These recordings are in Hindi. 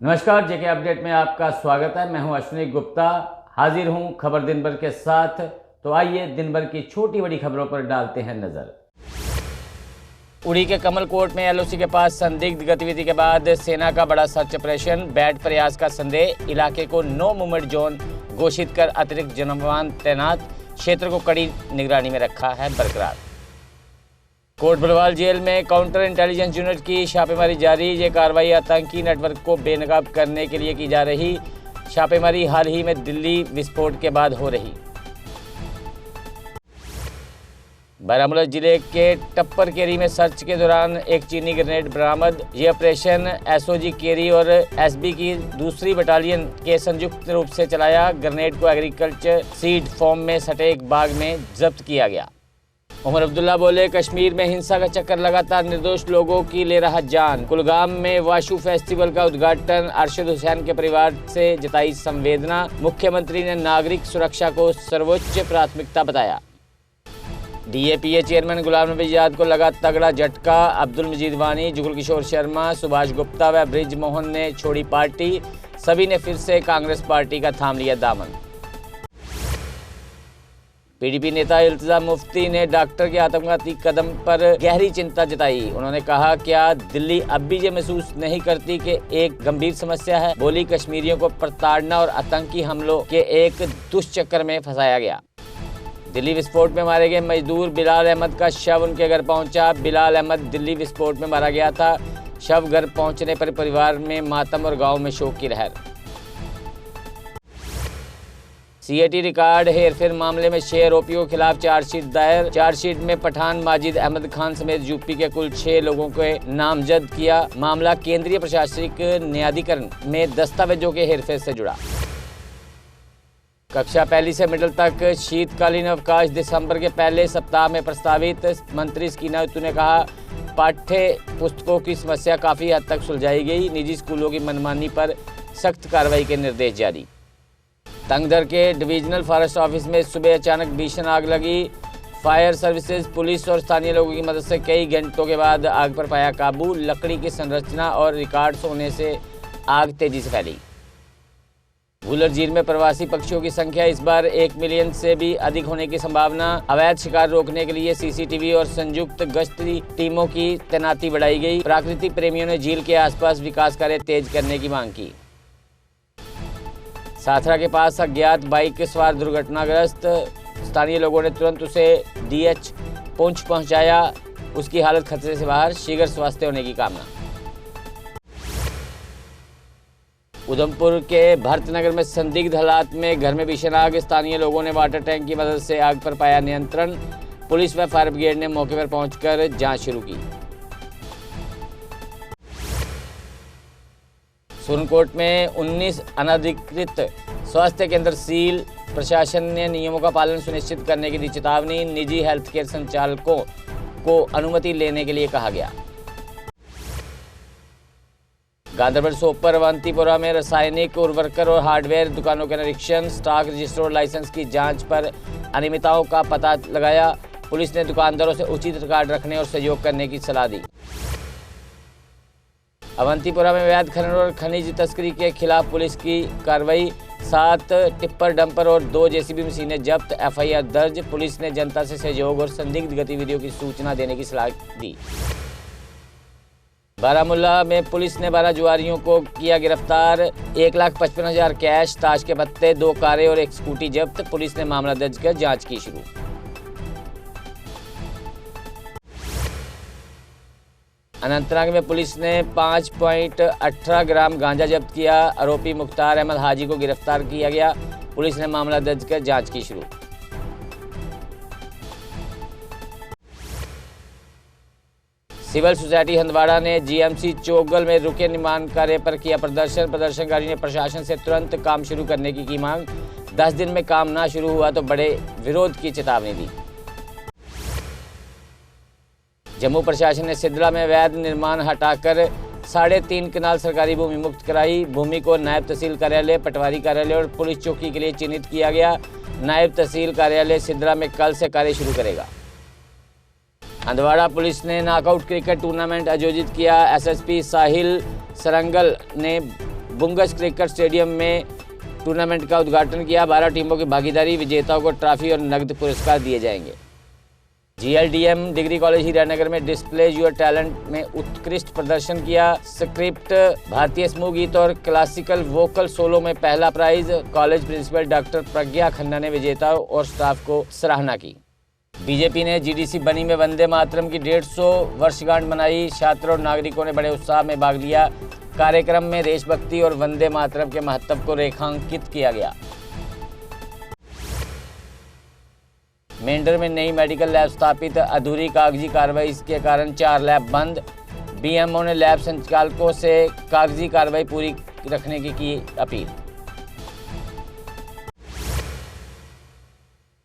नमस्कार, जेके अपडेट में आपका स्वागत है। मैं हूं अश्विनी गुप्ता, हाजिर हूं खबर दिन भर के साथ। तो आइए दिन भर की छोटी बड़ी खबरों पर डालते हैं नजर। उड़ी के कमल कोर्ट में एलओसी के पास संदिग्ध गतिविधि के बाद सेना का बड़ा सर्च ऑपरेशन। बैट प्रयास का संदेह, इलाके को नो मूवमेंट जोन घोषित कर अतिरिक्त जवान तैनात, क्षेत्र को कड़ी निगरानी में रखा है बरकरार। कोट भलवाल जेल में काउंटर इंटेलिजेंस यूनिट की छापेमारी जारी। ये कार्रवाई आतंकी नेटवर्क को बेनकाब करने के लिए की जा रही छापेमारी हाल ही में दिल्ली विस्फोट के बाद हो रही। बारामूला जिले के टप्पर केरी में सर्च के दौरान एक चीनी ग्रेनेड बरामद। ये ऑपरेशन एसओजी केरी और एसबी की दूसरी बटालियन के संयुक्त रूप से चलाया। ग्रेनेड को एग्रीकल्चर सीड फॉर्म में सटे एक बाग में जब्त किया गया। उमर अब्दुल्ला बोले, कश्मीर में हिंसा का चक्कर लगातार निर्दोष लोगों की ले रहा जान। कुलगाम में वाशु फेस्टिवल का उद्घाटन, अरशद हुसैन के परिवार से जताई संवेदना। मुख्यमंत्री ने नागरिक सुरक्षा को सर्वोच्च प्राथमिकता बताया। डीएपीए चेयरमैन गुलाम नबी आजाद को लगा तगड़ा झटका। अब्दुल मजीद वानी, जुगल किशोर शर्मा, सुभाष गुप्ता व ब्रिज मोहन ने छोड़ी पार्टी। सभी ने फिर से कांग्रेस पार्टी का थाम लिया दामन। पीडीपी नेता इल्तिजा मुफ्ती ने डॉक्टर के आत्मघाती कदम पर गहरी चिंता जताई। उन्होंने कहा, क्या दिल्ली अब भी ये महसूस नहीं करती कि एक गंभीर समस्या है। बोली, कश्मीरियों को प्रताड़ना और आतंकी हमलों के एक दुष्चक्र में फंसाया गया। दिल्ली विस्फोट में मारे गए मजदूर बिलाल अहमद का शव उनके घर पहुंचा। बिलाल अहमद दिल्ली विस्फोट में मारा गया था। शव घर पहुंचने पर परिवार में मातम और गांव में शोक की लहर। सीएटी रिकॉर्ड हेरफेर मामले में 6 आरोपियों के खिलाफ चार्जशीट दायर। चार्जशीट में पठान माजिद अहमद खान समेत यूपी के कुल 6 लोगों को नामजद किया। मामला केंद्रीय प्रशासनिक न्यायाधिकरण में दस्तावेजों के हेरफेर से जुड़ा। कक्षा पहली से मिडिल तक शीतकालीन अवकाश दिसंबर के पहले सप्ताह में प्रस्तावित। मंत्री स्कीना उतू ने कहा, पाठ्य पुस्तकों की समस्या काफ़ी हद तक सुलझाई गई। निजी स्कूलों की मनमानी पर सख्त कार्रवाई के निर्देश जारी। तंगधर के डिविजनल फॉरेस्ट ऑफिस में सुबह अचानक भीषण आग लगी। फायर सर्विसेज, पुलिस और स्थानीय लोगों की मदद से कई घंटों के बाद आग पर पाया काबू। लकड़ी की संरचना और रिकॉर्ड्स होने से आग तेजी से फैली। वुलर झील में प्रवासी पक्षियों की संख्या इस बार 1 मिलियन से भी अधिक होने की संभावना। अवैध शिकार रोकने के लिए सीसीटीवी और संयुक्त गश्ती टीमों की तैनाती बढ़ाई गई। प्राकृतिक प्रेमियों ने झील के आसपास विकास कार्य तेज करने की मांग की। साथरा के पास अज्ञात बाइक के सवार दुर्घटनाग्रस्त। स्थानीय लोगों ने तुरंत उसे डीएच पुंछ पहुंचाया। उसकी हालत खतरे से बाहर, शीघ्र स्वास्थ्य होने की कामना। उधमपुर के भरतनगर में संदिग्ध हालात में घर में भीषण आग। स्थानीय लोगों ने वाटर टैंक की मदद से आग पर पाया नियंत्रण। पुलिस व फायर ब्रिगेड ने मौके पर पहुंचकर जांच शुरू की। सुरनकोट में 19 अनधिकृत स्वास्थ्य केंद्र सील। प्रशासन ने नियमों का पालन सुनिश्चित करने की दी चेतावनी। निजी हेल्थ केयर संचालकों को अनुमति लेने के लिए कहा गया। गांधरबल सोपर अवंतीपुरा में रासायनिक उर्वरक और हार्डवेयर दुकानों के निरीक्षण। स्टॉक रजिस्टर और लाइसेंस की जांच पर अनियमितताओं का पता लगाया। पुलिस ने दुकानदारों से उचित रिकॉर्ड रखने और सहयोग करने की सलाह दी। अवंतीपुरा में अवैध खनन और खनिज तस्करी के खिलाफ पुलिस की कार्रवाई। 7 टिप्पर डंपर और 2 जेसीबी मशीनें जब्त। एफआईआर दर्ज। पुलिस ने जनता से सहयोग और संदिग्ध गतिविधियों की सूचना देने की सलाह दी। बारामूला में पुलिस ने 12 जुआरियों को किया गिरफ्तार। 1,55,000 कैश, ताश के पत्ते, 2 कारें और 1 स्कूटी जब्त। पुलिस ने मामला दर्ज कर जांच की शुरू। अनंतनाग में पुलिस ने 5.18 ग्राम गांजा जब्त किया। आरोपी मुख्तार अहमद हाजी को गिरफ्तार किया गया। पुलिस ने मामला दर्ज कर जांच की शुरू। सिविल सोसाइटी हंदवाड़ा ने जीएमसी चोगल में रुके निर्माण कार्य पर किया प्रदर्शन। प्रदर्शनकारियों ने प्रशासन से तुरंत काम शुरू करने की मांग। 10 दिन में काम ना शुरू हुआ तो बड़े विरोध की चेतावनी दी। जम्मू प्रशासन ने सिद्रा में अवैध निर्माण हटाकर 3.5 कनाल सरकारी भूमि मुक्त कराई। भूमि को नायब तहसील कार्यालय, पटवारी कार्यालय और पुलिस चौकी के लिए चिन्हित किया गया। नायब तहसील कार्यालय सिद्रा में कल से कार्य शुरू करेगा। हंदवाड़ा पुलिस ने नॉकआउट क्रिकेट टूर्नामेंट आयोजित किया। एसएसपी साहिल सरंगल ने बुंगस क्रिकेट स्टेडियम में टूर्नामेंट का उद्घाटन किया। 12 टीमों की भागीदारी, विजेताओं को ट्रॉफी और नकद पुरस्कार दिए जाएंगे। GLDM डिग्री कॉलेज हीरानगर में डिस्प्ले योर टैलेंट में उत्कृष्ट प्रदर्शन किया। स्क्रिप्ट, भारतीय समूह गीत और क्लासिकल वोकल सोलो में पहला प्राइज। कॉलेज प्रिंसिपल डॉक्टर प्रज्ञा खन्ना ने विजेताओं और स्टाफ को सराहना की। बीजेपी ने GDC बनी में वंदे मातरम की 150 वर्षगांठ मनाई। छात्रों और नागरिकों ने बड़े उत्साह में भाग लिया। कार्यक्रम में देशभक्ति और वंदे मातरम के महत्व को रेखांकित किया गया। मेंढर में नई मेडिकल लैब स्थापित, अधूरी कागजी कार्रवाई के कारण 4 लैब बंद। BMO ने लैब संचालकों से कागजी कार्रवाई पूरी रखने की अपील।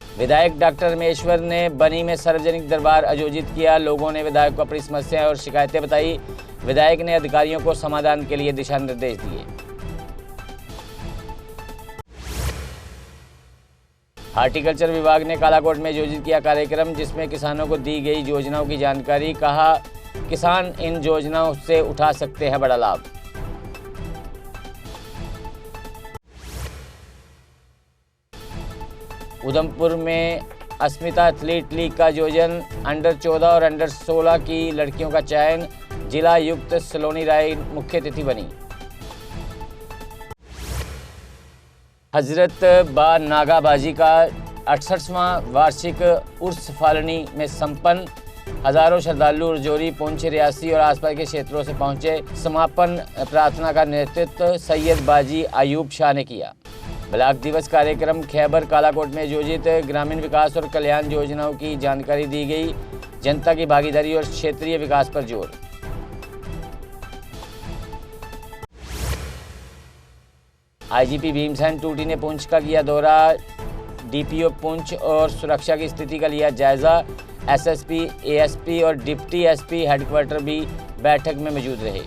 विधायक डॉक्टर रमेश्वर ने बनी में सार्वजनिक दरबार आयोजित किया। लोगों ने विधायक को अपनी समस्याएं और शिकायतें बताई। विधायक ने अधिकारियों को समाधान के लिए दिशा निर्देश दिए। हार्टिकल्चर विभाग ने कालाकोट में आयोजित किया कार्यक्रम, जिसमें किसानों को दी गई योजनाओं की जानकारी। कहा, किसान इन योजनाओं से उठा सकते हैं बड़ा लाभ। उधमपुर में अस्मिता एथलीट लीग का आयोजन, अंडर 14 और अंडर 16 की लड़कियों का चयन। जिला आयुक्त सलोनी राय मुख्य अतिथि बनी। हजरत बा नागाबाजी का 68वां वार्षिक उर्स फालनी में संपन्न। हजारों श्रद्धालु रजौरी, पुंछ, रियासी और आसपास के क्षेत्रों से पहुंचे। समापन प्रार्थना का नेतृत्व सैयद बाजी अयूब शाह ने किया। ब्लॉक दिवस कार्यक्रम खैबर कालाकोट में आयोजित, ग्रामीण विकास और कल्याण योजनाओं की जानकारी दी गई। जनता की भागीदारी और क्षेत्रीय विकास पर जोर। IGP भीमसेन टूटी ने पुंछ का किया दौरा। DPO पुंछ और सुरक्षा की स्थिति का लिया जायजा। SSP, ASP और डिप्टी SP हेडक्वार्टर भी बैठक में मौजूद रहे।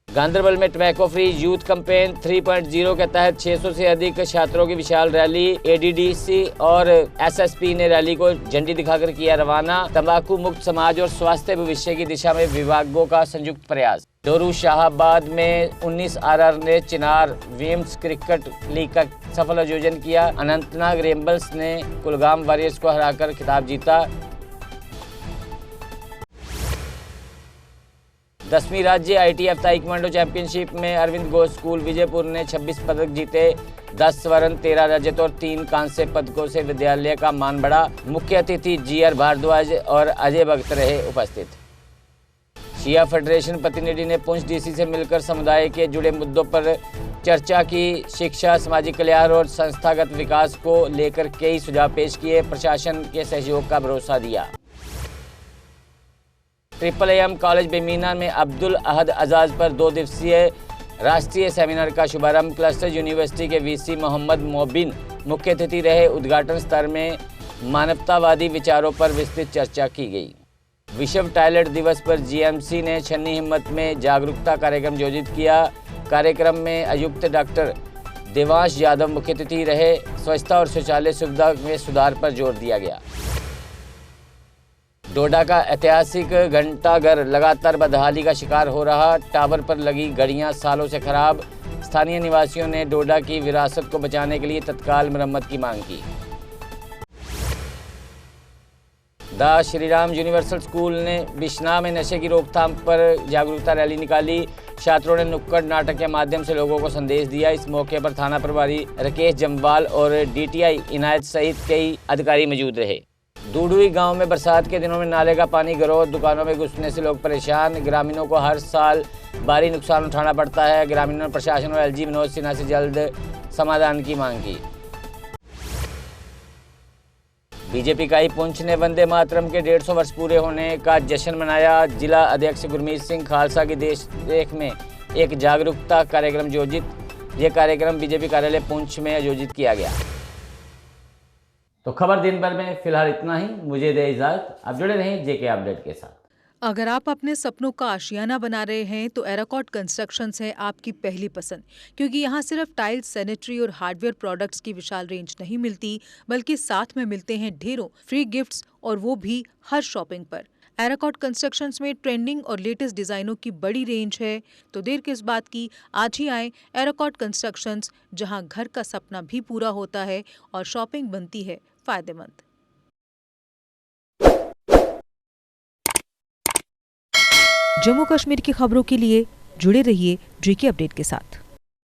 गांधरबल में टबैको फ्री यूथ कैंपेन 3.0 के तहत 600 से अधिक छात्रों की विशाल रैली। ADDC और SSP ने रैली को झंडी दिखाकर किया रवाना। तंबाकू मुक्त समाज और स्वास्थ्य भविष्य की दिशा में विभागों का संयुक्त प्रयास। डोरू शाहाबाद में 19 RR ने चिनार विम्स क्रिकेट लीग का सफल आयोजन किया। अनंतनाग रेम्बल्स ने कुलगाम वॉरियर्स को हराकर खिताब जीता। 10वीं राज्य ITF ताइक्वांडो चैंपियनशिप में अरविंद घोष स्कूल विजयपुर ने 26 पदक जीते। 10 स्वर्ण, 13 रजत और 3 कांस्य पदकों से विद्यालय का मान बढ़ा। मुख्य अतिथि GR भारद्वाज और अजय भगत रहे उपस्थित। शिया फेडरेशन प्रतिनिधि ने पुंछ DC से मिलकर समुदाय के जुड़े मुद्दों पर चर्चा की। शिक्षा, सामाजिक कल्याण और संस्थागत विकास को लेकर कई सुझाव पेश किए। प्रशासन के सहयोग का भरोसा दिया। AAM कॉलेज बेमीना में अब्दुल अहद आजाद पर 2 दिवसीय राष्ट्रीय सेमिनार का शुभारंभ। क्लस्टर यूनिवर्सिटी के VC मोहम्मद मोबिन मुख्य अतिथि रहे। उद्घाटन स्तर में मानवतावादी विचारों पर विस्तृत चर्चा की गई। विश्व टॉयलेट दिवस पर GMC ने छन्नी हिम्मत में जागरूकता कार्यक्रम आयोजित किया। कार्यक्रम में आयुक्त डॉक्टर देवांश यादव मुख्य अतिथि रहे। स्वच्छता और शौचालय सुविधा में सुधार पर जोर दिया गया। डोडा का ऐतिहासिक घंटाघर लगातार बदहाली का शिकार हो रहा। टावर पर लगी घड़ियां सालों से खराब। स्थानीय निवासियों ने डोडा की विरासत को बचाने के लिए तत्काल मरम्मत की मांग की। द श्रीराम यूनिवर्सल स्कूल ने बिश्नाह में नशे की रोकथाम पर जागरूकता रैली निकाली। छात्रों ने नुक्कड़ नाटक के माध्यम से लोगों को संदेश दिया। इस मौके पर थाना प्रभारी राकेश जम्वाल और DTI इनायत सहित कई अधिकारी मौजूद रहे। दूडुई गांव में बरसात के दिनों में नाले का पानी घरों, दुकानों में घुसने से लोग परेशान। ग्रामीणों को हर साल भारी नुकसान उठाना पड़ता है। ग्रामीणों ने प्रशासन और LG विनोद सिन्हा से जल्द समाधान की मांग की। बीजेपी इकाई पुंछ ने वंदे मातरम के 150 वर्ष पूरे होने का जश्न मनाया। जिला अध्यक्ष गुरमीत सिंह खालसा की देख में एक जागरूकता कार्यक्रम आयोजित। यह कार्यक्रम बीजेपी कार्यालय पुंछ में आयोजित किया गया। तो खबर दिन भर में फिलहाल इतना ही। मुझे दे इजाजत। आप जुड़े रहें JK अपडेट के साथ। अगर आप अपने सपनों का आशियाना बना रहे हैं तो एराकॉट कंस्ट्रक्शंस है आपकी पहली पसंद, क्योंकि यहाँ सिर्फ टाइल्स, सैनिटरी और हार्डवेयर प्रोडक्ट्स की विशाल रेंज नहीं मिलती, बल्कि साथ में मिलते हैं ढेरों फ्री गिफ्ट्स, और वो भी हर शॉपिंग पर। एराकॉट कंस्ट्रक्शंस में ट्रेंडिंग और लेटेस्ट डिजाइनों की बड़ी रेंज है, तो देर किस बात की, आज ही आए एराकॉट कंस्ट्रक्शंस, जहां घर का सपना भी पूरा होता है और शॉपिंग बनती है फायदेमंद। जम्मू कश्मीर की खबरों के लिए जुड़े रहिए GK अपडेट के साथ।